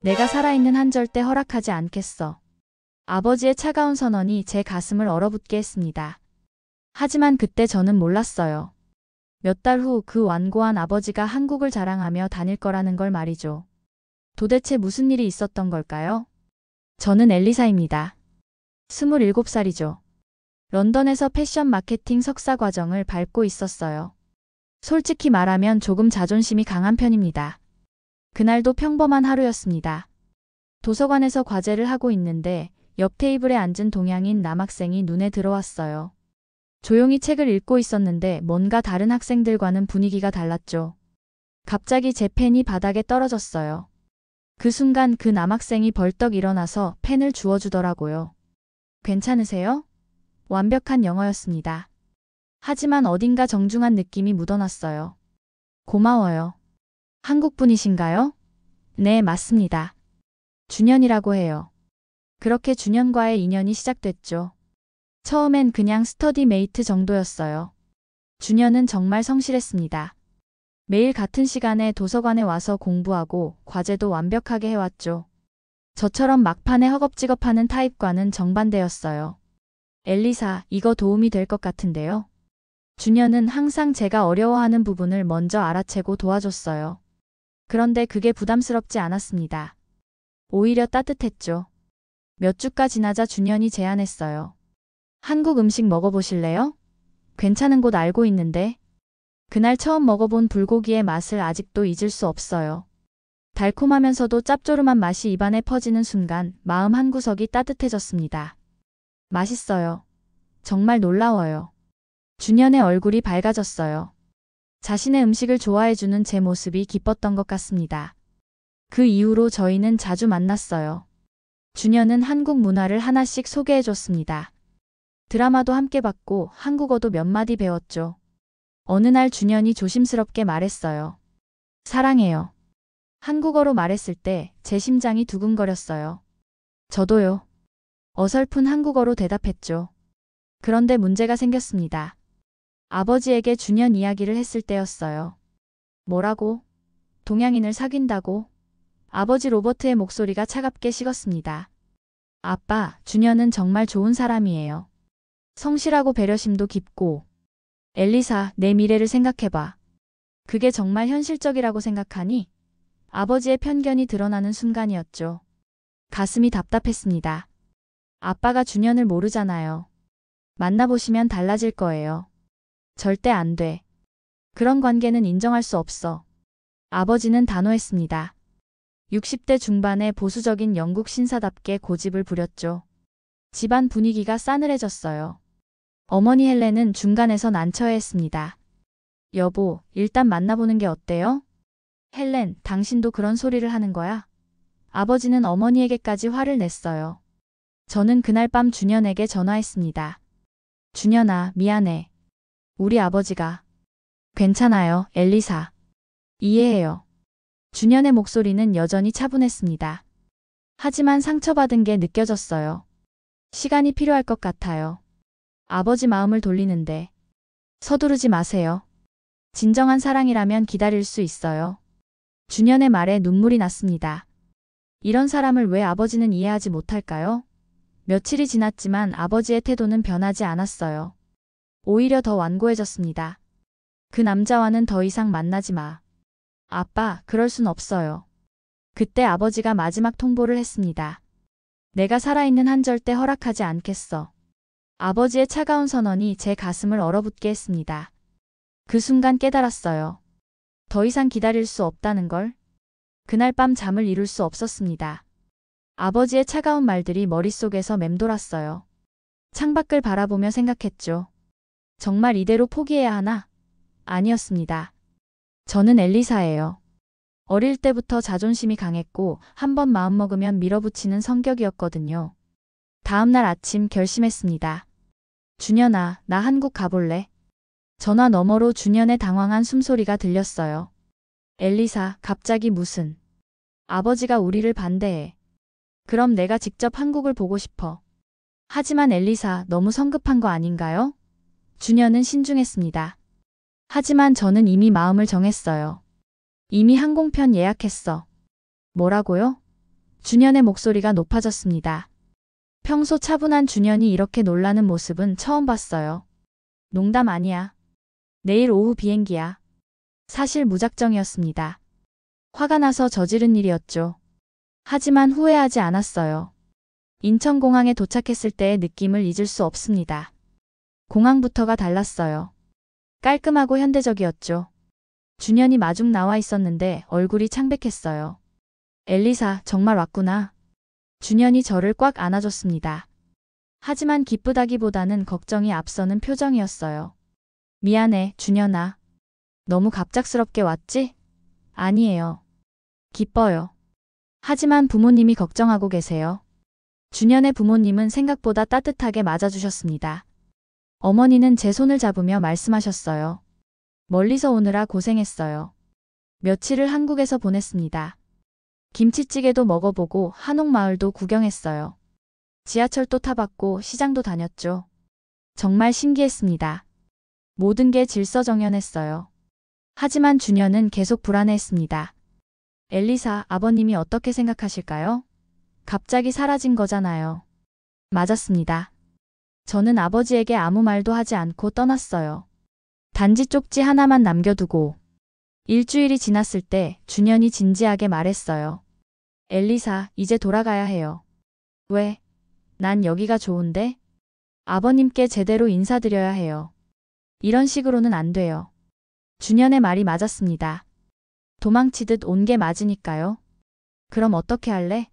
내가 살아있는 한 절대 허락하지 않겠어. 아버지의 차가운 선언이 제 가슴을 얼어붙게 했습니다. 하지만 그때 저는 몰랐어요. 몇 달 후 그 완고한 아버지가 한국을 자랑하며 다닐 거라는 걸 말이죠. 도대체 무슨 일이 있었던 걸까요? 저는 엘리사입니다. 27살이죠. 런던에서 패션 마케팅 석사 과정을 밟고 있었어요. 솔직히 말하면 조금 자존심이 강한 편입니다. 그날도 평범한 하루였습니다. 도서관에서 과제를 하고 있는데 옆 테이블에 앉은 동양인 남학생이 눈에 들어왔어요. 조용히 책을 읽고 있었는데 뭔가 다른 학생들과는 분위기가 달랐죠. 갑자기 제 펜이 바닥에 떨어졌어요. 그 순간 그 남학생이 벌떡 일어나서 펜을 주워주더라고요. 괜찮으세요? 완벽한 영어였습니다. 하지만 어딘가 정중한 느낌이 묻어났어요. 고마워요. 한국 분이신가요? 네, 맞습니다. 준현이라고 해요. 그렇게 준현과의 인연이 시작됐죠. 처음엔 그냥 스터디 메이트 정도였어요. 준현은 정말 성실했습니다. 매일 같은 시간에 도서관에 와서 공부하고 과제도 완벽하게 해왔죠. 저처럼 막판에 허겁지겁하는 타입과는 정반대였어요. 엘리사, 이거 도움이 될 것 같은데요. 준현은 항상 제가 어려워하는 부분을 먼저 알아채고 도와줬어요. 그런데 그게 부담스럽지 않았습니다. 오히려 따뜻했죠. 몇 주가 지나자 준현이 제안했어요. 한국 음식 먹어보실래요? 괜찮은 곳 알고 있는데. 그날 처음 먹어본 불고기의 맛을 아직도 잊을 수 없어요. 달콤하면서도 짭조름한 맛이 입안에 퍼지는 순간 마음 한구석이 따뜻해졌습니다. 맛있어요. 정말 놀라워요. 준현의 얼굴이 밝아졌어요. 자신의 음식을 좋아해주는 제 모습이 기뻤던 것 같습니다. 그 이후로 저희는 자주 만났어요. 준현은 한국 문화를 하나씩 소개해줬습니다. 드라마도 함께 봤고 한국어도 몇 마디 배웠죠. 어느 날 준현이 조심스럽게 말했어요. 사랑해요. 한국어로 말했을 때 제 심장이 두근거렸어요. 저도요. 어설픈 한국어로 대답했죠. 그런데 문제가 생겼습니다. 아버지에게 준현 이야기를 했을 때였어요. 뭐라고? 동양인을 사귄다고? 아버지 로버트의 목소리가 차갑게 식었습니다. 아빠, 준현은 정말 좋은 사람이에요. 성실하고 배려심도 깊고. 엘리사, 내 미래를 생각해봐. 그게 정말 현실적이라고 생각하니? 아버지의 편견이 드러나는 순간이었죠. 가슴이 답답했습니다. 아빠가 준현을 모르잖아요. 만나보시면 달라질 거예요. 절대 안 돼. 그런 관계는 인정할 수 없어. 아버지는 단호했습니다. 60대 중반의 보수적인 영국 신사답게 고집을 부렸죠. 집안 분위기가 싸늘해졌어요. 어머니 헬렌은 중간에서 난처해했습니다. 여보, 일단 만나보는 게 어때요? 헬렌, 당신도 그런 소리를 하는 거야? 아버지는 어머니에게까지 화를 냈어요. 저는 그날 밤 준현에게 전화했습니다. 준현아, 미안해. 우리 아버지가. 괜찮아요, 엘리사. 이해해요. 준현의 목소리는 여전히 차분했습니다. 하지만 상처받은 게 느껴졌어요. 시간이 필요할 것 같아요. 아버지 마음을 돌리는데. 서두르지 마세요. 진정한 사랑이라면 기다릴 수 있어요. 준현의 말에 눈물이 났습니다. 이런 사람을 왜 아버지는 이해하지 못할까요? 며칠이 지났지만 아버지의 태도는 변하지 않았어요. 오히려 더 완고해졌습니다. 그 남자와는 더 이상 만나지 마. 아빠, 그럴 순 없어요. 그때 아버지가 마지막 통보를 했습니다. 내가 살아있는 한 절대 허락하지 않겠어. 아버지의 차가운 선언이 제 가슴을 얼어붙게 했습니다. 그 순간 깨달았어요. 더 이상 기다릴 수 없다는 걸. 그날 밤 잠을 이룰 수 없었습니다. 아버지의 차가운 말들이 머릿속에서 맴돌았어요. 창밖을 바라보며 생각했죠. 정말 이대로 포기해야 하나? 아니었습니다. 저는 엘리사예요. 어릴 때부터 자존심이 강했고 한 번 마음먹으면 밀어붙이는 성격이었거든요. 다음날 아침 결심했습니다. 준현아, 나 한국 가볼래? 전화 너머로 준현의 당황한 숨소리가 들렸어요. 엘리사, 갑자기 무슨? 아버지가 우리를 반대해. 그럼 내가 직접 한국을 보고 싶어. 하지만 엘리사, 너무 성급한 거 아닌가요? 준현은 신중했습니다. 하지만 저는 이미 마음을 정했어요. 이미 항공편 예약했어. 뭐라고요? 준현의 목소리가 높아졌습니다. 평소 차분한 준현이 이렇게 놀라는 모습은 처음 봤어요. 농담 아니야. 내일 오후 비행기야. 사실 무작정이었습니다. 화가 나서 저지른 일이었죠. 하지만 후회하지 않았어요. 인천공항에 도착했을 때의 느낌을 잊을 수 없습니다. 공항부터가 달랐어요. 깔끔하고 현대적이었죠. 준현이 마중 나와 있었는데 얼굴이 창백했어요. 엘리사, 정말 왔구나. 준현이 저를 꽉 안아줬습니다. 하지만 기쁘다기보다는 걱정이 앞서는 표정이었어요. 미안해, 준현아. 너무 갑작스럽게 왔지? 아니에요. 기뻐요. 하지만 부모님이 걱정하고 계세요. 준현의 부모님은 생각보다 따뜻하게 맞아주셨습니다. 어머니는 제 손을 잡으며 말씀하셨어요. 멀리서 오느라 고생했어요. 며칠을 한국에서 보냈습니다. 김치찌개도 먹어보고 한옥마을도 구경했어요. 지하철도 타봤고 시장도 다녔죠. 정말 신기했습니다. 모든 게 질서정연했어요. 하지만 준현은 계속 불안해했습니다. 엘리사, 아버님이 어떻게 생각하실까요? 갑자기 사라진 거잖아요. 맞았습니다. 저는 아버지에게 아무 말도 하지 않고 떠났어요. 단지 쪽지 하나만 남겨두고. 일주일이 지났을 때 준현이 진지하게 말했어요. 엘리사, 이제 돌아가야 해요. 왜? 난 여기가 좋은데? 아버님께 제대로 인사드려야 해요. 이런 식으로는 안 돼요. 준현의 말이 맞았습니다. 도망치듯 온 게 맞으니까요. 그럼 어떻게 할래?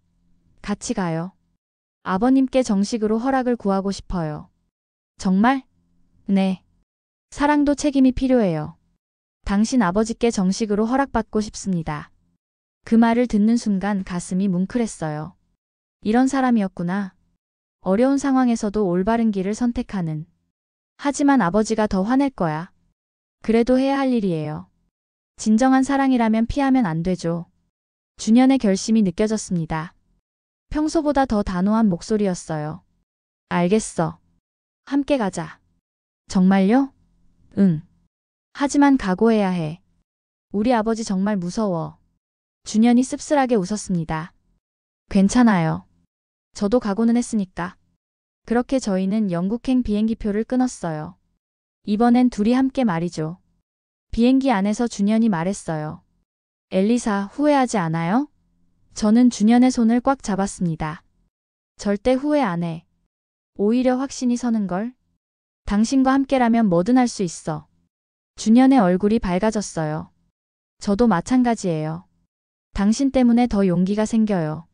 같이 가요. 아버님께 정식으로 허락을 구하고 싶어요. 정말? 네. 사랑도 책임이 필요해요. 당신 아버지께 정식으로 허락받고 싶습니다. 그 말을 듣는 순간 가슴이 뭉클했어요. 이런 사람이었구나. 어려운 상황에서도 올바른 길을 선택하는. 하지만 아버지가 더 화낼 거야. 그래도 해야 할 일이에요. 진정한 사랑이라면 피하면 안 되죠. 준현의 결심이 느껴졌습니다. 평소보다 더 단호한 목소리였어요. 알겠어. 함께 가자. 정말요? 응. 하지만 각오해야 해. 우리 아버지 정말 무서워. 준현이 씁쓸하게 웃었습니다. 괜찮아요. 저도 각오는 했으니까. 그렇게 저희는 영국행 비행기표를 끊었어요. 이번엔 둘이 함께 말이죠. 비행기 안에서 준현이 말했어요. 엘리사, 후회하지 않아요? 저는 준현의 손을 꽉 잡았습니다. 절대 후회 안 해. 오히려 확신이 서는걸. 당신과 함께라면 뭐든 할 수 있어. 준현의 얼굴이 밝아졌어요. 저도 마찬가지예요. 당신 때문에 더 용기가 생겨요.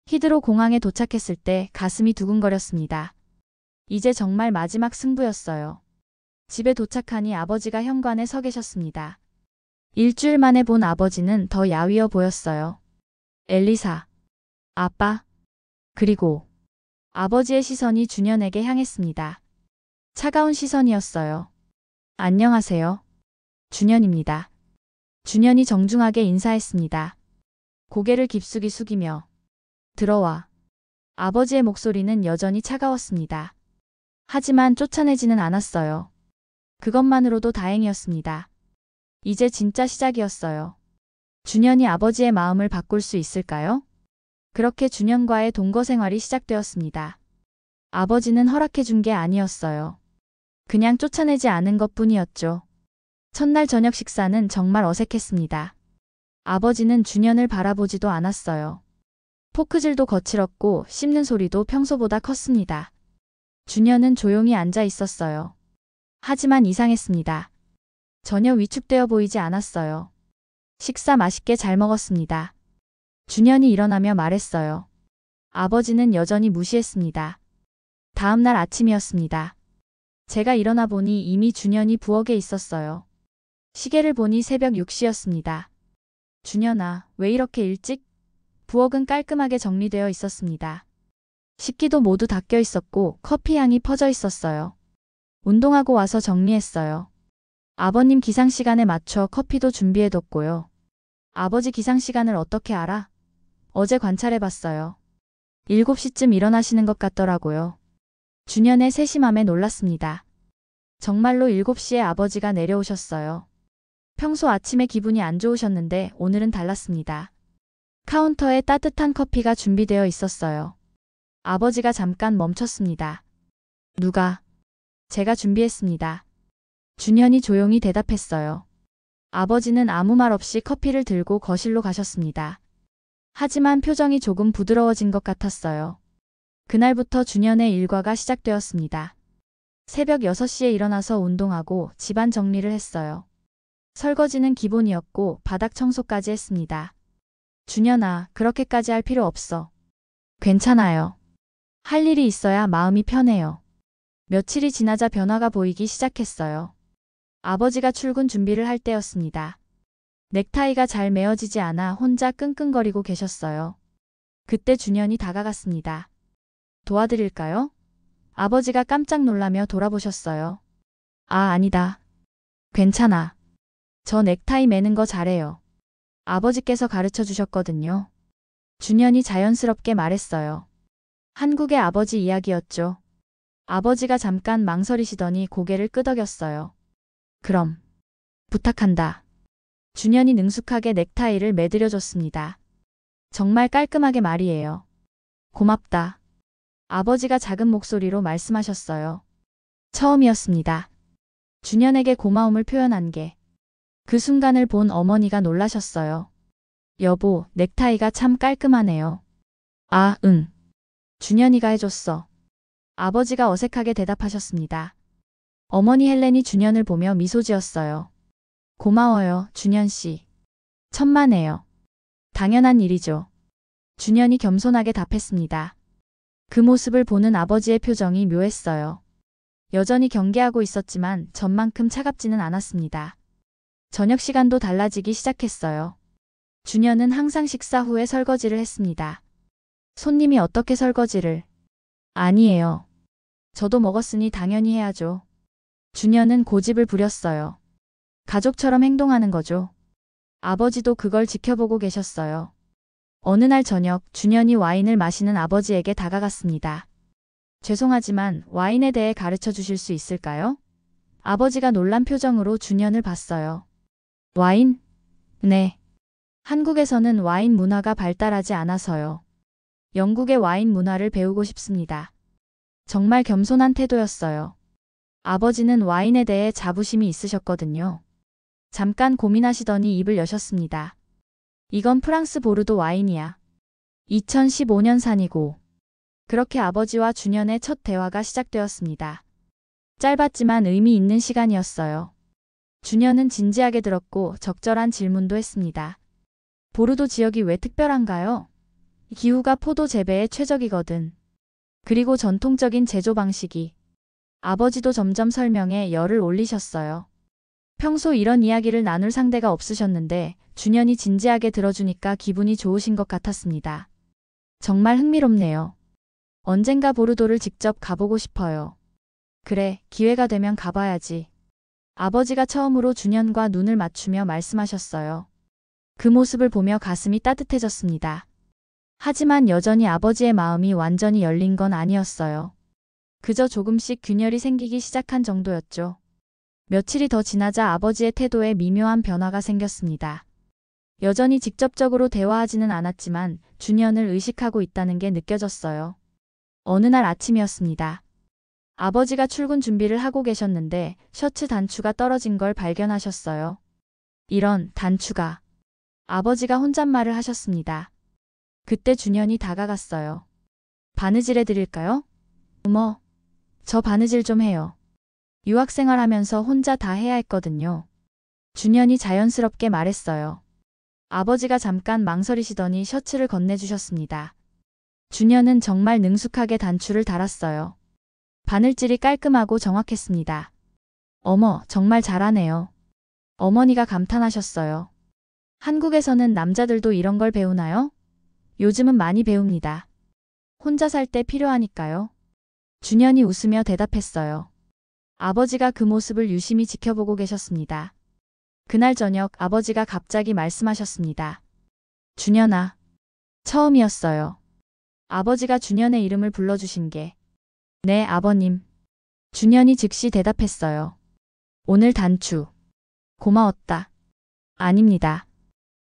히드로 공항에 도착했을 때 가슴이 두근거렸습니다. 이제 정말 마지막 승부였어요. 집에 도착하니 아버지가 현관에 서 계셨습니다. 일주일 만에 본 아버지는 더 야위어 보였어요. 엘리사, 아빠, 그리고 아버지의 시선이 준현에게 향했습니다. 차가운 시선이었어요. 안녕하세요. 준현입니다. 준현이 정중하게 인사했습니다. 고개를 깊숙이 숙이며 들어와. 아버지의 목소리는 여전히 차가웠습니다. 하지만 쫓아내지는 않았어요. 그것만으로도 다행이었습니다. 이제 진짜 시작이었어요. 준현이 아버지의 마음을 바꿀 수 있을까요? 그렇게 준현과의 동거 생활이 시작되었습니다. 아버지는 허락해준 게 아니었어요. 그냥 쫓아내지 않은 것뿐이었죠. 첫날 저녁 식사는 정말 어색했습니다. 아버지는 준현을 바라보지도 않았어요. 포크질도 거칠었고 씹는 소리도 평소보다 컸습니다. 준현은 조용히 앉아 있었어요. 하지만 이상했습니다. 전혀 위축되어 보이지 않았어요. 식사 맛있게 잘 먹었습니다. 준현이 일어나며 말했어요. 아버지는 여전히 무시했습니다. 다음 날 아침이었습니다. 제가 일어나 보니 이미 준현이 부엌에 있었어요. 시계를 보니 새벽 6시였습니다. 준현아, 왜 이렇게 일찍? 부엌은 깔끔하게 정리되어 있었습니다. 식기도 모두 닦여 있었고 커피 향이 퍼져 있었어요. 운동하고 와서 정리했어요. 아버님 기상시간에 맞춰 커피도 준비해뒀고요. 아버지 기상시간을 어떻게 알아? 어제 관찰해봤어요. 7시쯤 일어나시는 것 같더라고요. 준현의 세심함에 놀랐습니다. 정말로 7시에 아버지가 내려오셨어요. 평소 아침에 기분이 안 좋으셨는데 오늘은 달랐습니다. 카운터에 따뜻한 커피가 준비되어 있었어요. 아버지가 잠깐 멈췄습니다. 누가? 제가 준비했습니다. 준현이 조용히 대답했어요. 아버지는 아무 말 없이 커피를 들고 거실로 가셨습니다. 하지만 표정이 조금 부드러워진 것 같았어요. 그날부터 준현의 일과가 시작되었습니다. 새벽 6시에 일어나서 운동하고 집안 정리를 했어요. 설거지는 기본이었고 바닥 청소까지 했습니다. 준현아, 그렇게까지 할 필요 없어. 괜찮아요. 할 일이 있어야 마음이 편해요. 며칠이 지나자 변화가 보이기 시작했어요. 아버지가 출근 준비를 할 때였습니다. 넥타이가 잘 매어지지 않아 혼자 끙끙거리고 계셨어요. 그때 준현이 다가갔습니다. 도와드릴까요? 아버지가 깜짝 놀라며 돌아보셨어요. 아, 아니다. 괜찮아. 저 넥타이 매는 거 잘해요. 아버지께서 가르쳐 주셨거든요. 준현이 자연스럽게 말했어요. 한국의 아버지 이야기였죠. 아버지가 잠깐 망설이시더니 고개를 끄덕였어요. 그럼 부탁한다. 준현이 능숙하게 넥타이를 매드려줬습니다. 정말 깔끔하게 말이에요. 고맙다. 아버지가 작은 목소리로 말씀하셨어요. 처음이었습니다. 준현에게 고마움을 표현한 게. 그 순간을 본 어머니가 놀라셨어요. 여보, 넥타이가 참 깔끔하네요. 아, 응. 준현이가 해줬어. 아버지가 어색하게 대답하셨습니다. 어머니 헬렌이 준현을 보며 미소 지었어요. 고마워요, 준현 씨. 천만에요. 당연한 일이죠. 준현이 겸손하게 답했습니다. 그 모습을 보는 아버지의 표정이 묘했어요. 여전히 경계하고 있었지만 전만큼 차갑지는 않았습니다. 저녁 시간도 달라지기 시작했어요. 준현은 항상 식사 후에 설거지를 했습니다. 손님이 어떻게 설거지를? 아니에요. 저도 먹었으니 당연히 해야죠. 준현은 고집을 부렸어요. 가족처럼 행동하는 거죠. 아버지도 그걸 지켜보고 계셨어요. 어느 날 저녁 준현이 와인을 마시는 아버지에게 다가갔습니다. 죄송하지만 와인에 대해 가르쳐 주실 수 있을까요? 아버지가 놀란 표정으로 준현을 봤어요. 와인? 네. 한국에서는 와인 문화가 발달하지 않아서요. 영국의 와인 문화를 배우고 싶습니다. 정말 겸손한 태도였어요. 아버지는 와인에 대해 자부심이 있으셨거든요. 잠깐 고민하시더니 입을 여셨습니다. 이건 프랑스 보르도 와인이야. 2015년산이고. 그렇게 아버지와 준현의 첫 대화가 시작되었습니다. 짧았지만 의미 있는 시간이었어요. 준현은 진지하게 들었고 적절한 질문도 했습니다. 보르도 지역이 왜 특별한가요? 기후가 포도 재배에 최적이거든. 그리고 전통적인 제조 방식이. 아버지도 점점 설명에 열을 올리셨어요. 평소 이런 이야기를 나눌 상대가 없으셨는데 준현이 진지하게 들어주니까 기분이 좋으신 것 같았습니다. 정말 흥미롭네요. 언젠가 보르도를 직접 가보고 싶어요. 그래, 기회가 되면 가봐야지. 아버지가 처음으로 준현과 눈을 맞추며 말씀하셨어요. 그 모습을 보며 가슴이 따뜻해졌습니다. 하지만 여전히 아버지의 마음이 완전히 열린 건 아니었어요. 그저 조금씩 균열이 생기기 시작한 정도였죠. 며칠이 더 지나자 아버지의 태도에 미묘한 변화가 생겼습니다. 여전히 직접적으로 대화하지는 않았지만 준현을 의식하고 있다는 게 느껴졌어요. 어느 날 아침이었습니다. 아버지가 출근 준비를 하고 계셨는데 셔츠 단추가 떨어진 걸 발견하셨어요. 이런 단추가. 아버지가 혼잣말을 하셨습니다. 그때 준현이 다가갔어요. 바느질 해드릴까요? 어머, 저 바느질 좀 해요. 유학생활 하면서 혼자 다 해야 했거든요. 준현이 자연스럽게 말했어요. 아버지가 잠깐 망설이시더니 셔츠를 건네주셨습니다. 준현은 정말 능숙하게 단추를 달았어요. 바늘질이 깔끔하고 정확했습니다. 어머, 정말 잘하네요. 어머니가 감탄하셨어요. 한국에서는 남자들도 이런 걸 배우나요? 요즘은 많이 배웁니다. 혼자 살 때 필요하니까요. 준현이 웃으며 대답했어요. 아버지가 그 모습을 유심히 지켜보고 계셨습니다. 그날 저녁 아버지가 갑자기 말씀하셨습니다. 준현아. 처음이었어요. 아버지가 준현의 이름을 불러주신 게. 네, 아버님. 준현이 즉시 대답했어요. 오늘 단추. 고마웠다. 아닙니다.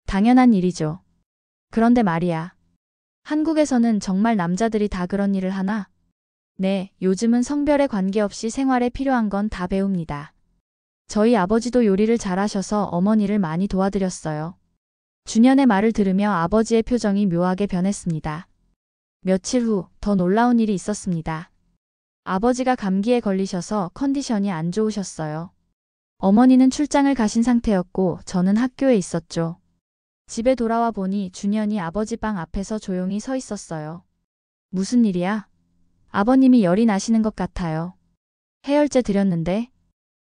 당연한 일이죠. 그런데 말이야. 한국에서는 정말 남자들이 다 그런 일을 하나? 네, 요즘은 성별에 관계없이 생활에 필요한 건 다 배웁니다. 저희 아버지도 요리를 잘하셔서 어머니를 많이 도와드렸어요. 준현의 말을 들으며 아버지의 표정이 묘하게 변했습니다. 며칠 후 더 놀라운 일이 있었습니다. 아버지가 감기에 걸리셔서 컨디션이 안 좋으셨어요. 어머니는 출장을 가신 상태였고 저는 학교에 있었죠. 집에 돌아와 보니 준현이 아버지 방 앞에서 조용히 서 있었어요. 무슨 일이야? 아버님이 열이 나시는 것 같아요. 해열제 드렸는데.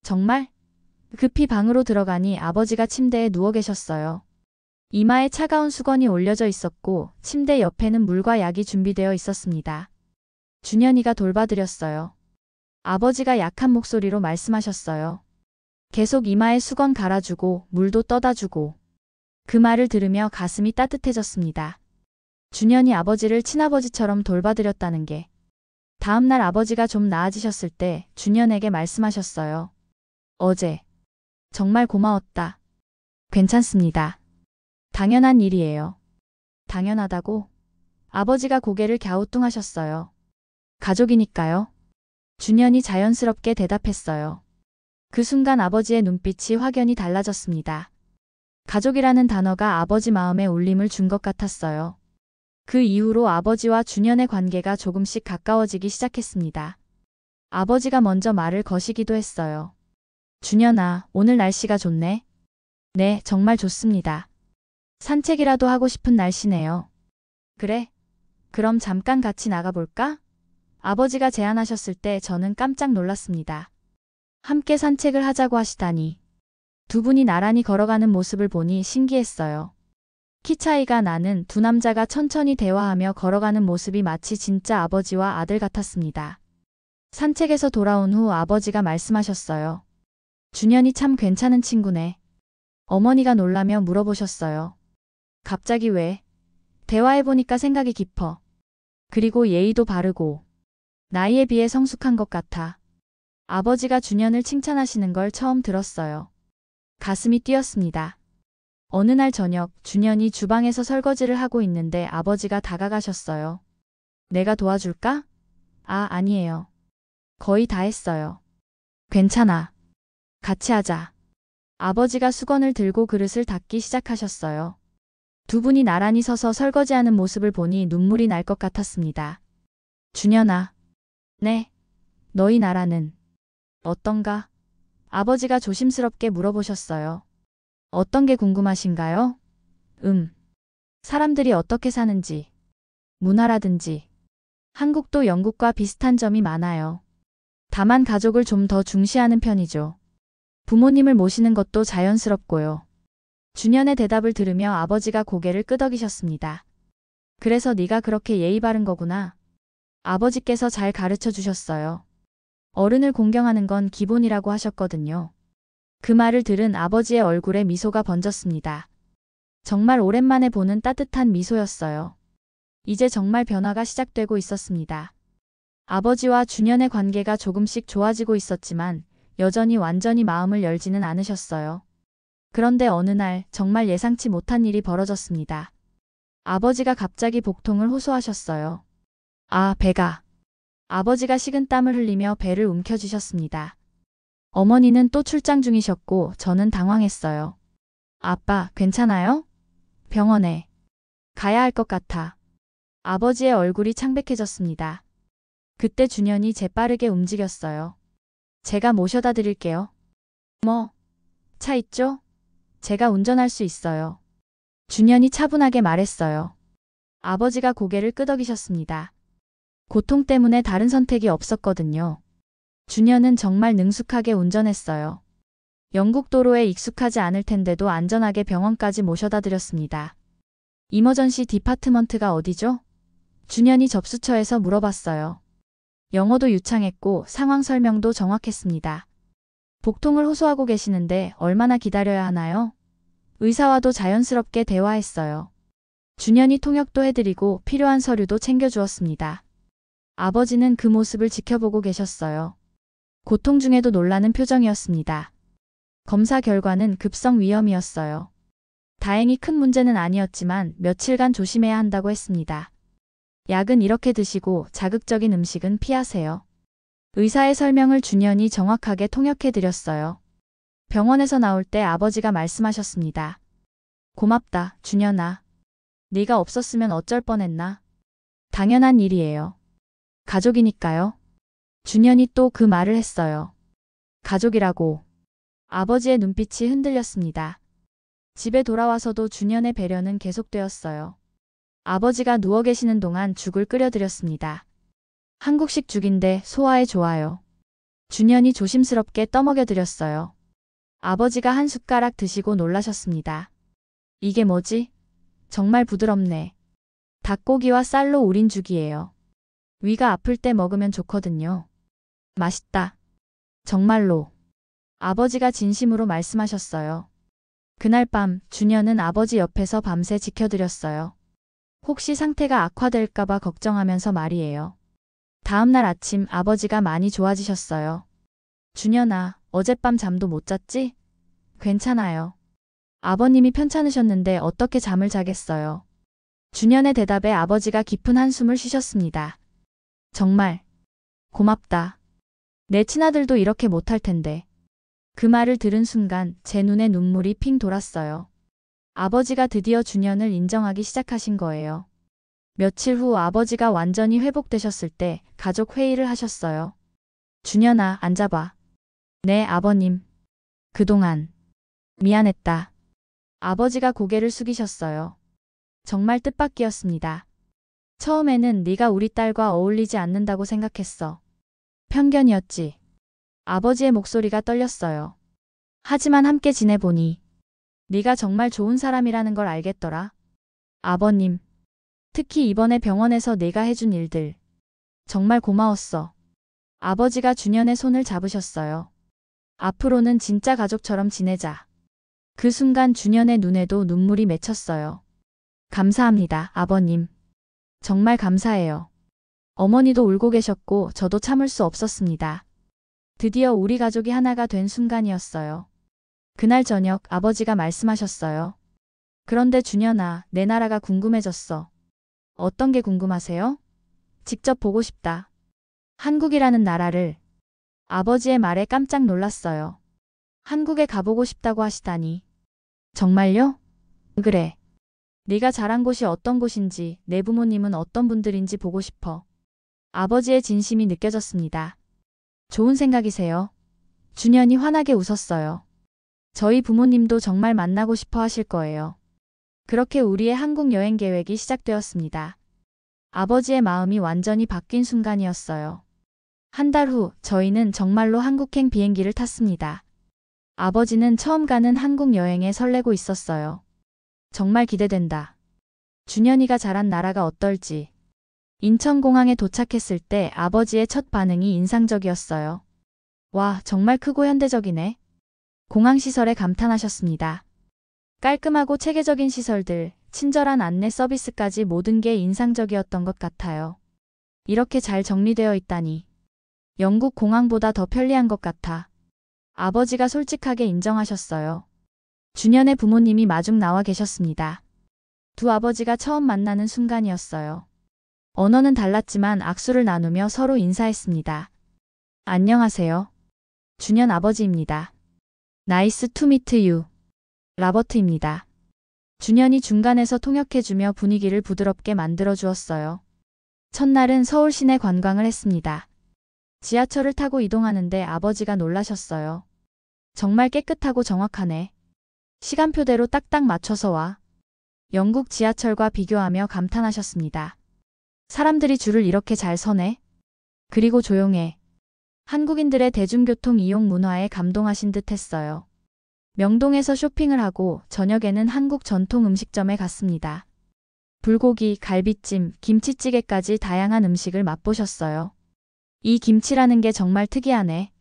정말? 급히 방으로 들어가니 아버지가 침대에 누워 계셨어요. 이마에 차가운 수건이 올려져 있었고 침대 옆에는 물과 약이 준비되어 있었습니다. 준현이가 돌봐드렸어요. 아버지가 약한 목소리로 말씀하셨어요. 계속 이마에 수건 갈아주고 물도 떠다주고. 그 말을 들으며 가슴이 따뜻해졌습니다. 준현이 아버지를 친아버지처럼 돌봐드렸다는 게. 다음날 아버지가 좀 나아지셨을 때 준현에게 말씀하셨어요. 어제 정말 고마웠다. 괜찮습니다. 당연한 일이에요. 당연하다고? 아버지가 고개를 갸우뚱하셨어요. 가족이니까요. 준현이 자연스럽게 대답했어요. 그 순간 아버지의 눈빛이 확연히 달라졌습니다. 가족이라는 단어가 아버지 마음에 울림을 준 것 같았어요. 그 이후로 아버지와 준현의 관계가 조금씩 가까워지기 시작했습니다. 아버지가 먼저 말을 거시기도 했어요. 준현아, 오늘 날씨가 좋네. 네, 정말 좋습니다. 산책이라도 하고 싶은 날씨네요. 그래? 그럼 잠깐 같이 나가볼까? 아버지가 제안하셨을 때 저는 깜짝 놀랐습니다. 함께 산책을 하자고 하시다니. 두 분이 나란히 걸어가는 모습을 보니 신기했어요. 키 차이가 나는 두 남자가 천천히 대화하며 걸어가는 모습이 마치 진짜 아버지와 아들 같았습니다. 산책에서 돌아온 후 아버지가 말씀하셨어요. 준현이 참 괜찮은 친구네. 어머니가 놀라며 물어보셨어요. 갑자기 왜? 대화해보니까 생각이 깊어. 그리고 예의도 바르고. 나이에 비해 성숙한 것 같아. 아버지가 준현을 칭찬하시는 걸 처음 들었어요. 가슴이 뛰었습니다. 어느 날 저녁 준현이 주방에서 설거지를 하고 있는데 아버지가 다가가셨어요. 내가 도와줄까? 아, 아니에요. 거의 다 했어요. 괜찮아. 같이 하자. 아버지가 수건을 들고 그릇을 닦기 시작하셨어요. 두 분이 나란히 서서 설거지하는 모습을 보니 눈물이 날 것 같았습니다. 준현아. 네. 너희 나라는 어떤가? 아버지가 조심스럽게 물어보셨어요. 어떤 게 궁금하신가요? 사람들이 어떻게 사는지, 문화라든지. 한국도 영국과 비슷한 점이 많아요. 다만 가족을 좀 더 중시하는 편이죠. 부모님을 모시는 것도 자연스럽고요. 준현의 대답을 들으며 아버지가 고개를 끄덕이셨습니다. 그래서 네가 그렇게 예의 바른 거구나. 아버지께서 잘 가르쳐 주셨어요. 어른을 공경하는 건 기본이라고 하셨거든요. 그 말을 들은 아버지의 얼굴에 미소가 번졌습니다. 정말 오랜만에 보는 따뜻한 미소였어요. 이제 정말 변화가 시작되고 있었습니다. 아버지와 준현의 관계가 조금씩 좋아지고 있었지만 여전히 완전히 마음을 열지는 않으셨어요. 그런데 어느 날 정말 예상치 못한 일이 벌어졌습니다. 아버지가 갑자기 복통을 호소하셨어요. 아, 배가. 아버지가 식은땀을 흘리며 배를 움켜쥐셨습니다. 어머니는 또 출장 중이셨고 저는 당황했어요. 아빠, 괜찮아요? 병원에 가야 할 것 같아. 아버지의 얼굴이 창백해졌습니다. 그때 준현이 재빠르게 움직였어요. 제가 모셔다 드릴게요. 뭐? 차 있죠? 제가 운전할 수 있어요. 준현이 차분하게 말했어요. 아버지가 고개를 끄덕이셨습니다. 고통 때문에 다른 선택이 없었거든요. 준현은 정말 능숙하게 운전했어요. 영국 도로에 익숙하지 않을 텐데도 안전하게 병원까지 모셔다 드렸습니다. 이머전시 디파트먼트가 어디죠? 준현이 접수처에서 물어봤어요. 영어도 유창했고 상황 설명도 정확했습니다. 복통을 호소하고 계시는데 얼마나 기다려야 하나요? 의사와도 자연스럽게 대화했어요. 준현이 통역도 해드리고 필요한 서류도 챙겨주었습니다. 아버지는 그 모습을 지켜보고 계셨어요. 고통 중에도 놀라는 표정이었습니다. 검사 결과는 급성 위염이었어요. 다행히 큰 문제는 아니었지만 며칠간 조심해야 한다고 했습니다. 약은 이렇게 드시고 자극적인 음식은 피하세요. 의사의 설명을 준현이 정확하게 통역해 드렸어요. 병원에서 나올 때 아버지가 말씀하셨습니다. 고맙다, 준현아. 네가 없었으면 어쩔 뻔했나? 당연한 일이에요. 가족이니까요. 준현이 또 그 말을 했어요. 가족이라고. 아버지의 눈빛이 흔들렸습니다. 집에 돌아와서도 준현의 배려는 계속되었어요. 아버지가 누워 계시는 동안 죽을 끓여드렸습니다. 한국식 죽인데 소화에 좋아요. 준현이 조심스럽게 떠먹여 드렸어요. 아버지가 한 숟가락 드시고 놀라셨습니다. 이게 뭐지? 정말 부드럽네. 닭고기와 쌀로 우린 죽이에요. 위가 아플 때 먹으면 좋거든요. 맛있다. 정말로. 아버지가 진심으로 말씀하셨어요. 그날 밤 준현은 아버지 옆에서 밤새 지켜드렸어요. 혹시 상태가 악화될까봐 걱정하면서 말이에요. 다음날 아침 아버지가 많이 좋아지셨어요. 준현아, 어젯밤 잠도 못 잤지? 괜찮아요. 아버님이 편찮으셨는데 어떻게 잠을 자겠어요. 준현의 대답에 아버지가 깊은 한숨을 쉬셨습니다. 정말 고맙다. 내 친아들도 이렇게 못할 텐데. 그 말을 들은 순간 제 눈에 눈물이 핑 돌았어요. 아버지가 드디어 준현을 인정하기 시작하신 거예요. 며칠 후 아버지가 완전히 회복되셨을 때 가족 회의를 하셨어요. 준현아, 앉아봐. 네, 아버님. 그동안 미안했다. 아버지가 고개를 숙이셨어요. 정말 뜻밖이었습니다. 처음에는 네가 우리 딸과 어울리지 않는다고 생각했어. 편견이었지. 아버지의 목소리가 떨렸어요. 하지만 함께 지내보니 네가 정말 좋은 사람이라는 걸 알겠더라. 아버님. 특히 이번에 병원에서 내가 해준 일들. 정말 고마웠어. 아버지가 준현의 손을 잡으셨어요. 앞으로는 진짜 가족처럼 지내자. 그 순간 준현의 눈에도 눈물이 맺혔어요. 감사합니다, 아버님. 정말 감사해요. 어머니도 울고 계셨고 저도 참을 수 없었습니다. 드디어 우리 가족이 하나가 된 순간이었어요. 그날 저녁 아버지가 말씀하셨어요. 그런데 준현아, 내 나라가 궁금해졌어. 어떤 게 궁금하세요? 직접 보고 싶다. 한국이라는 나라를. 아버지의 말에 깜짝 놀랐어요. 한국에 가보고 싶다고 하시다니. 정말요? 그래. 네가 자란 곳이 어떤 곳인지, 내 부모님은 어떤 분들인지 보고 싶어. 아버지의 진심이 느껴졌습니다. 좋은 생각이세요. 준현이 환하게 웃었어요. 저희 부모님도 정말 만나고 싶어 하실 거예요. 그렇게 우리의 한국 여행 계획이 시작되었습니다. 아버지의 마음이 완전히 바뀐 순간이었어요. 한 달 후 저희는 정말로 한국행 비행기를 탔습니다. 아버지는 처음 가는 한국 여행에 설레고 있었어요. 정말 기대된다. 준현이가 자란 나라가 어떨지. 인천공항에 도착했을 때 아버지의 첫 반응이 인상적이었어요. 와, 정말 크고 현대적이네. 공항 시설에 감탄하셨습니다. 깔끔하고 체계적인 시설들, 친절한 안내 서비스까지 모든 게 인상적이었던 것 같아요. 이렇게 잘 정리되어 있다니. 영국 공항보다 더 편리한 것 같아. 아버지가 솔직하게 인정하셨어요. 준현의 부모님이 마중 나와 계셨습니다. 두 아버지가 처음 만나는 순간이었어요. 언어는 달랐지만 악수를 나누며 서로 인사했습니다. 안녕하세요. 준현 아버지입니다. 나이스 투 미트 유. 라버트입니다. 준현이 중간에서 통역해주며 분위기를 부드럽게 만들어 주었어요. 첫날은 서울 시내 관광을 했습니다. 지하철을 타고 이동하는데 아버지가 놀라셨어요. 정말 깨끗하고 정확하네. 시간표대로 딱딱 맞춰서 와. 영국 지하철과 비교하며 감탄하셨습니다. 사람들이 줄을 이렇게 잘 서네. 그리고 조용해. 한국인들의 대중교통 이용 문화에 감동하신 듯 했어요. 명동에서 쇼핑을 하고 저녁에는 한국 전통 음식점에 갔습니다. 불고기, 갈비찜, 김치찌개까지 다양한 음식을 맛보셨어요. 이 김치라는 게 정말 특이하네.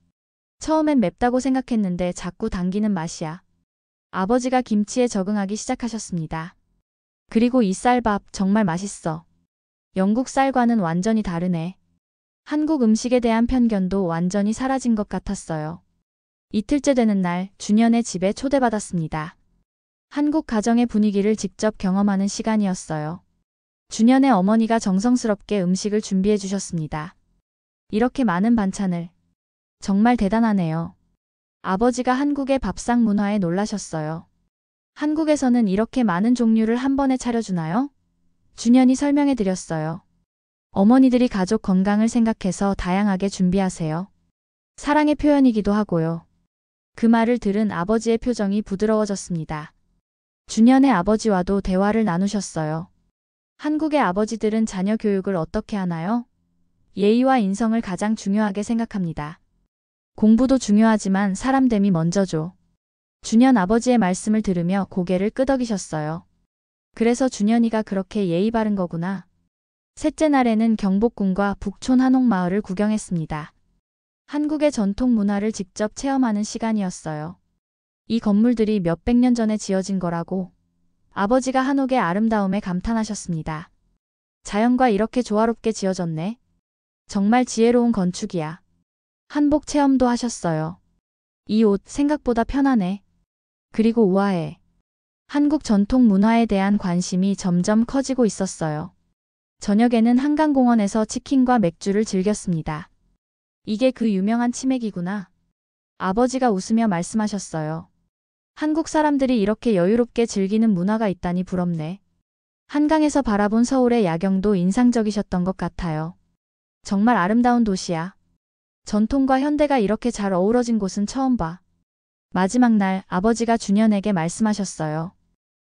처음엔 맵다고 생각했는데 자꾸 당기는 맛이야. 아버지가 김치에 적응하기 시작하셨습니다. 그리고 이 쌀밥 정말 맛있어. 영국 쌀과는 완전히 다르네. 한국 음식에 대한 편견도 완전히 사라진 것 같았어요. 이틀째 되는 날 준현의 집에 초대받았습니다. 한국 가정의 분위기를 직접 경험하는 시간이었어요. 준현의 어머니가 정성스럽게 음식을 준비해 주셨습니다. 이렇게 많은 반찬을. 정말 대단하네요. 아버지가 한국의 밥상 문화에 놀라셨어요. 한국에서는 이렇게 많은 종류를 한 번에 차려주나요? 준현이 설명해 드렸어요. 어머니들이 가족 건강을 생각해서 다양하게 준비하세요. 사랑의 표현이기도 하고요. 그 말을 들은 아버지의 표정이 부드러워졌습니다. 준현의 아버지와도 대화를 나누셨어요. 한국의 아버지들은 자녀 교육을 어떻게 하나요? 예의와 인성을 가장 중요하게 생각합니다. 공부도 중요하지만 사람됨이 먼저죠. 준현 아버지의 말씀을 들으며 고개를 끄덕이셨어요. 그래서 준현이가 그렇게 예의 바른 거구나. 셋째 날에는 경복궁과 북촌 한옥마을을 구경했습니다. 한국의 전통 문화를 직접 체험하는 시간이었어요. 이 건물들이 몇백 년 전에 지어진 거라고 아버지가 한옥의 아름다움에 감탄하셨습니다. 자연과 이렇게 조화롭게 지어졌네. 정말 지혜로운 건축이야. 한복 체험도 하셨어요. 이 옷 생각보다 편하네. 그리고 우아해. 한국 전통 문화에 대한 관심이 점점 커지고 있었어요. 저녁에는 한강공원에서 치킨과 맥주를 즐겼습니다. 이게 그 유명한 치맥이구나. 아버지가 웃으며 말씀하셨어요. 한국 사람들이 이렇게 여유롭게 즐기는 문화가 있다니 부럽네. 한강에서 바라본 서울의 야경도 인상적이셨던 것 같아요. 정말 아름다운 도시야. 전통과 현대가 이렇게 잘 어우러진 곳은 처음 봐. 마지막 날 아버지가 준현에게 말씀하셨어요.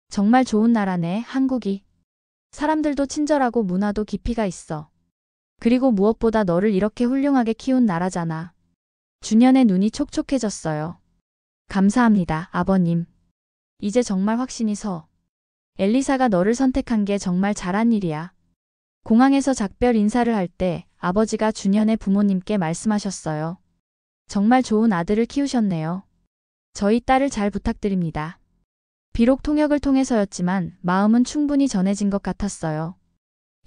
정말 좋은 나라네, 한국이. 사람들도 친절하고 문화도 깊이가 있어. 그리고 무엇보다 너를 이렇게 훌륭하게 키운 나라잖아. 준현의 눈이 촉촉해졌어요. 감사합니다, 아버님. 이제 정말 확신이 서. 엘리사가 너를 선택한 게 정말 잘한 일이야. 공항에서 작별 인사를 할 때 아버지가 준현의 부모님께 말씀하셨어요. 정말 좋은 아들을 키우셨네요. 저희 딸을 잘 부탁드립니다. 비록 통역을 통해서였지만 마음은 충분히 전해진 것 같았어요.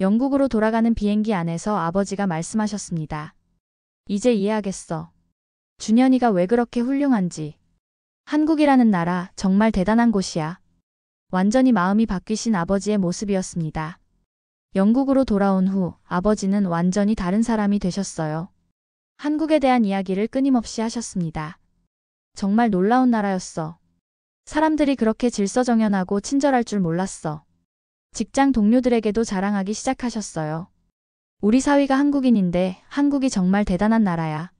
영국으로 돌아가는 비행기 안에서 아버지가 말씀하셨습니다. 이제 이해하겠어. 준현이가 왜 그렇게 훌륭한지. 한국이라는 나라 정말 대단한 곳이야. 완전히 마음이 바뀌신 아버지의 모습이었습니다. 영국으로 돌아온 후 아버지는 완전히 다른 사람이 되셨어요. 한국에 대한 이야기를 끊임없이 하셨습니다. 정말 놀라운 나라였어. 사람들이 그렇게 질서정연하고 친절할 줄 몰랐어. 직장 동료들에게도 자랑하기 시작하셨어요. 우리 사위가 한국인인데 한국이 정말 대단한 나라야.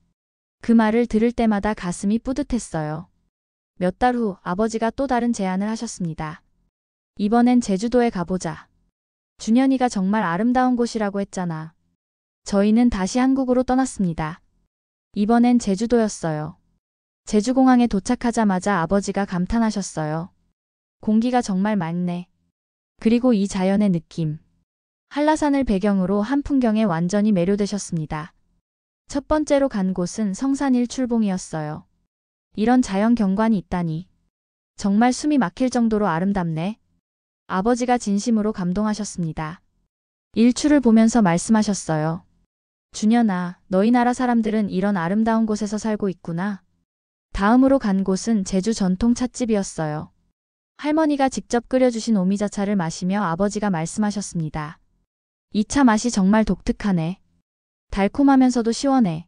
그 말을 들을 때마다 가슴이 뿌듯했어요. 몇 달 후 아버지가 또 다른 제안을 하셨습니다. 이번엔 제주도에 가보자. 준현이가 정말 아름다운 곳이라고 했잖아. 저희는 다시 한국으로 떠났습니다. 이번엔 제주도였어요. 제주공항에 도착하자마자 아버지가 감탄하셨어요. 공기가 정말 맑네. 그리고 이 자연의 느낌. 한라산을 배경으로 한 풍경에 완전히 매료되셨습니다. 첫 번째로 간 곳은 성산일 출봉이었어요. 이런 자연 경관이 있다니. 정말 숨이 막힐 정도로 아름답네. 아버지가 진심으로 감동하셨습니다. 일출을 보면서 말씀하셨어요. 준현아, 너희 나라 사람들은 이런 아름다운 곳에서 살고 있구나. 다음으로 간 곳은 제주 전통 찻집이었어요. 할머니가 직접 끓여주신 오미자차를 마시며 아버지가 말씀하셨습니다. 이 차 맛이 정말 독특하네. 달콤하면서도 시원해.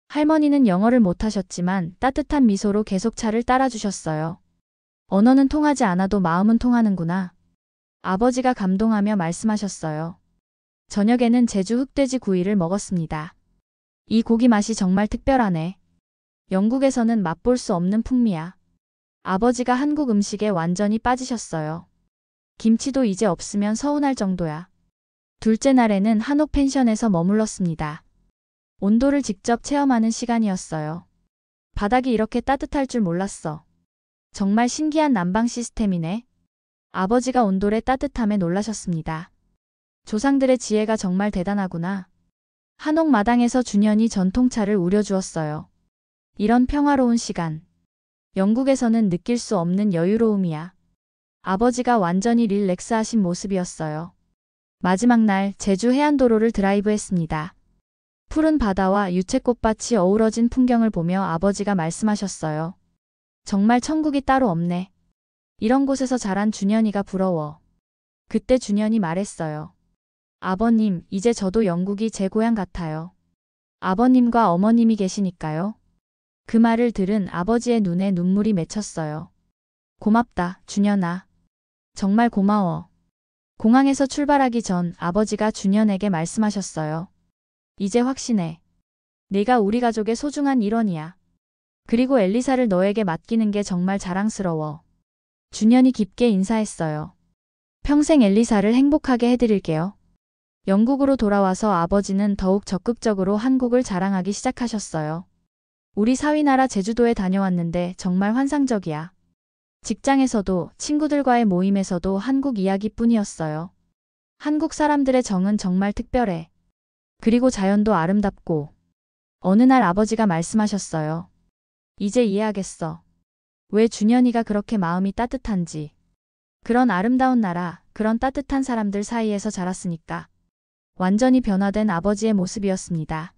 할머니는 영어를 못하셨지만 따뜻한 미소로 계속 차를 따라주셨어요. 언어는 통하지 않아도 마음은 통하는구나. 아버지가 감동하며 말씀하셨어요. 저녁에는 제주 흑돼지 구이를 먹었습니다. 이 고기 맛이 정말 특별하네. 영국에서는 맛볼 수 없는 풍미야. 아버지가 한국 음식에 완전히 빠지셨어요. 김치도 이제 없으면 서운할 정도야. 둘째 날에는 한옥 펜션에서 머물렀습니다. 온도를 직접 체험하는 시간이었어요. 바닥이 이렇게 따뜻할 줄 몰랐어. 정말 신기한 난방 시스템이네. 아버지가 온돌의 따뜻함에 놀라셨습니다. 조상들의 지혜가 정말 대단하구나. 한옥 마당에서 준현이 전통차를 우려주었어요. 이런 평화로운 시간. 영국에서는 느낄 수 없는 여유로움이야. 아버지가 완전히 릴렉스하신 모습이었어요. 마지막 날 제주 해안도로를 드라이브했습니다. 푸른 바다와 유채꽃밭이 어우러진 풍경을 보며 아버지가 말씀하셨어요. 정말 천국이 따로 없네. 이런 곳에서 자란 준현이가 부러워. 그때 준현이 말했어요. 아버님, 이제 저도 영국이 제 고향 같아요. 아버님과 어머님이 계시니까요. 그 말을 들은 아버지의 눈에 눈물이 맺혔어요. 고맙다, 준현아. 정말 고마워. 공항에서 출발하기 전 아버지가 준현에게 말씀하셨어요. 이제 확신해. 네가 우리 가족의 소중한 일원이야. 그리고 엘리사를 너에게 맡기는 게 정말 자랑스러워. 준현이 깊게 인사했어요. 평생 엘리사를 행복하게 해드릴게요. 영국으로 돌아와서 아버지는 더욱 적극적으로 한국을 자랑하기 시작하셨어요. 우리 사위나라 제주도에 다녀왔는데 정말 환상적이야. 직장에서도 친구들과의 모임에서도 한국 이야기뿐이었어요. 한국 사람들의 정은 정말 특별해. 그리고 자연도 아름답고. 어느 날 아버지가 말씀하셨어요. 이제 이해하겠어. 왜 준현이가 그렇게 마음이 따뜻한지. 그런 아름다운 나라, 그런 따뜻한 사람들 사이에서 자랐으니까. 완전히 변화된 아버지의 모습이었습니다.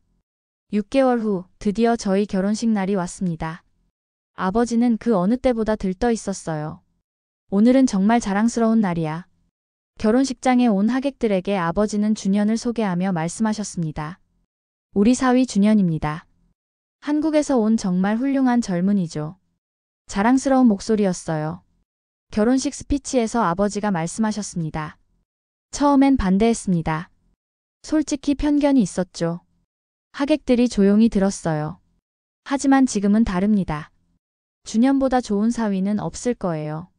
6개월 후 드디어 저희 결혼식 날이 왔습니다. 아버지는 그 어느 때보다 들떠 있었어요. 오늘은 정말 자랑스러운 날이야. 결혼식장에 온 하객들에게 아버지는 준현을 소개하며 말씀하셨습니다. 우리 사위 준현입니다. 한국에서 온 정말 훌륭한 젊은이죠. 자랑스러운 목소리였어요. 결혼식 스피치에서 아버지가 말씀하셨습니다. 처음엔 반대했습니다. 솔직히 편견이 있었죠. 하객들이 조용히 들었어요. 하지만 지금은 다릅니다. 준현보다 좋은 사위는 없을 거예요.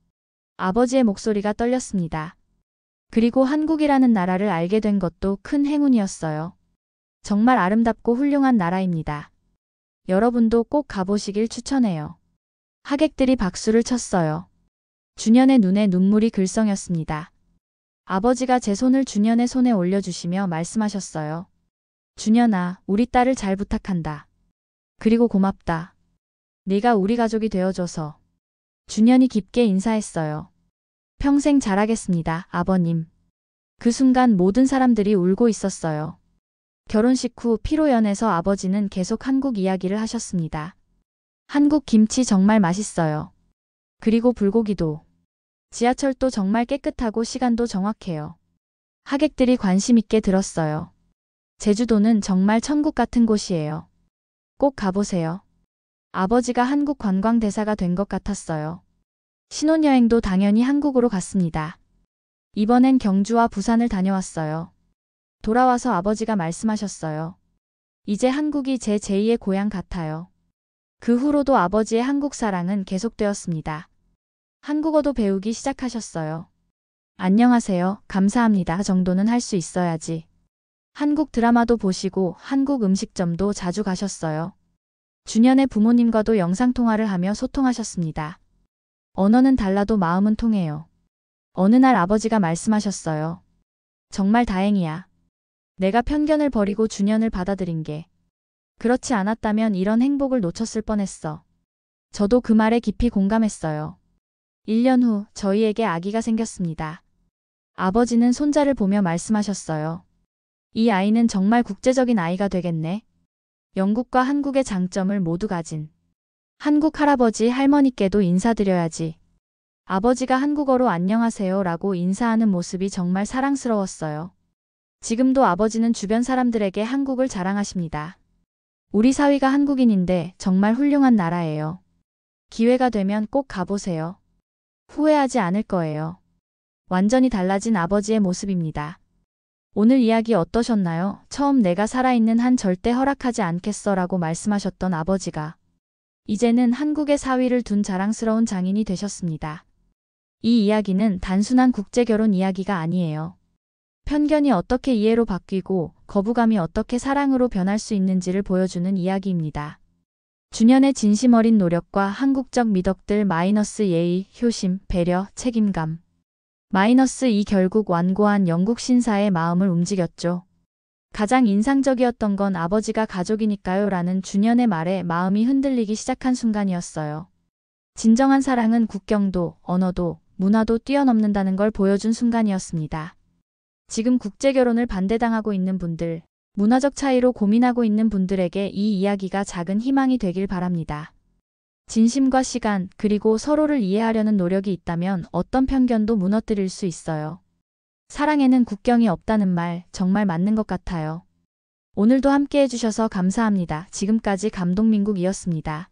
아버지의 목소리가 떨렸습니다. 그리고 한국이라는 나라를 알게 된 것도 큰 행운이었어요. 정말 아름답고 훌륭한 나라입니다. 여러분도 꼭 가보시길 추천해요. 하객들이 박수를 쳤어요. 준현의 눈에 눈물이 글썽였습니다. 아버지가 제 손을 준현의 손에 올려주시며 말씀하셨어요. 준현아, 우리 딸을 잘 부탁한다. 그리고 고맙다. 네가 우리 가족이 되어줘서. 준현이 깊게 인사했어요. 평생 잘하겠습니다, 아버님. 그 순간 모든 사람들이 울고 있었어요. 결혼식 후 피로연에서 아버지는 계속 한국 이야기를 하셨습니다. 한국 김치 정말 맛있어요. 그리고 불고기도. 지하철도 정말 깨끗하고 시간도 정확해요. 하객들이 관심 있게 들었어요. 제주도는 정말 천국 같은 곳이에요. 꼭 가보세요. 아버지가 한국 관광 대사가 된 것 같았어요. 신혼여행도 당연히 한국으로 갔습니다. 이번엔 경주와 부산을 다녀왔어요. 돌아와서 아버지가 말씀하셨어요. 이제 한국이 제 제2의 고향 같아요. 그 후로도 아버지의 한국 사랑은 계속되었습니다. 한국어도 배우기 시작하셨어요. 안녕하세요, 감사합니다 정도는 할 수 있어야지. 한국 드라마도 보시고 한국 음식점도 자주 가셨어요. 준현의 부모님과도 영상통화를 하며 소통하셨습니다. 언어는 달라도 마음은 통해요. 어느 날 아버지가 말씀하셨어요. 정말 다행이야. 내가 편견을 버리고 준현을 받아들인 게. 그렇지 않았다면 이런 행복을 놓쳤을 뻔했어. 저도 그 말에 깊이 공감했어요. 1년 후 저희에게 아기가 생겼습니다. 아버지는 손자를 보며 말씀하셨어요. 이 아이는 정말 국제적인 아이가 되겠네. 영국과 한국의 장점을 모두 가진. 한국 할아버지 할머니께도 인사드려야지. 아버지가 한국어로 안녕하세요 라고 인사하는 모습이 정말 사랑스러웠어요. 지금도 아버지는 주변 사람들에게 한국을 자랑하십니다. 우리 사위가 한국인인데 정말 훌륭한 나라예요. 기회가 되면 꼭 가보세요. 후회하지 않을 거예요. 완전히 달라진 아버지의 모습입니다. 오늘 이야기 어떠셨나요? 처음 내가 살아있는 한 절대 허락하지 않겠어 라고 말씀하셨던 아버지가 이제는 한국의 사위를 둔 자랑스러운 장인이 되셨습니다. 이 이야기는 단순한 국제결혼 이야기가 아니에요. 편견이 어떻게 이해로 바뀌고 거부감이 어떻게 사랑으로 변할 수 있는지를 보여주는 이야기입니다. 준현의 진심 어린 노력과 한국적 미덕들 예의, 효심, 배려, 책임감. 이 결국 완고한 영국 신사의 마음을 움직였죠. 가장 인상적이었던 건 아버지가 가족이니까요 라는 준현의 말에 마음이 흔들리기 시작한 순간이었어요. 진정한 사랑은 국경도, 언어도, 문화도 뛰어넘는다는 걸 보여준 순간이었습니다. 지금 국제결혼을 반대당하고 있는 분들, 문화적 차이로 고민하고 있는 분들에게 이 이야기가 작은 희망이 되길 바랍니다. 진심과 시간, 그리고 서로를 이해하려는 노력이 있다면 어떤 편견도 무너뜨릴 수 있어요. 사랑에는 국경이 없다는 말 정말 맞는 것 같아요. 오늘도 함께 해주셔서 감사합니다. 지금까지 감동민국이었습니다.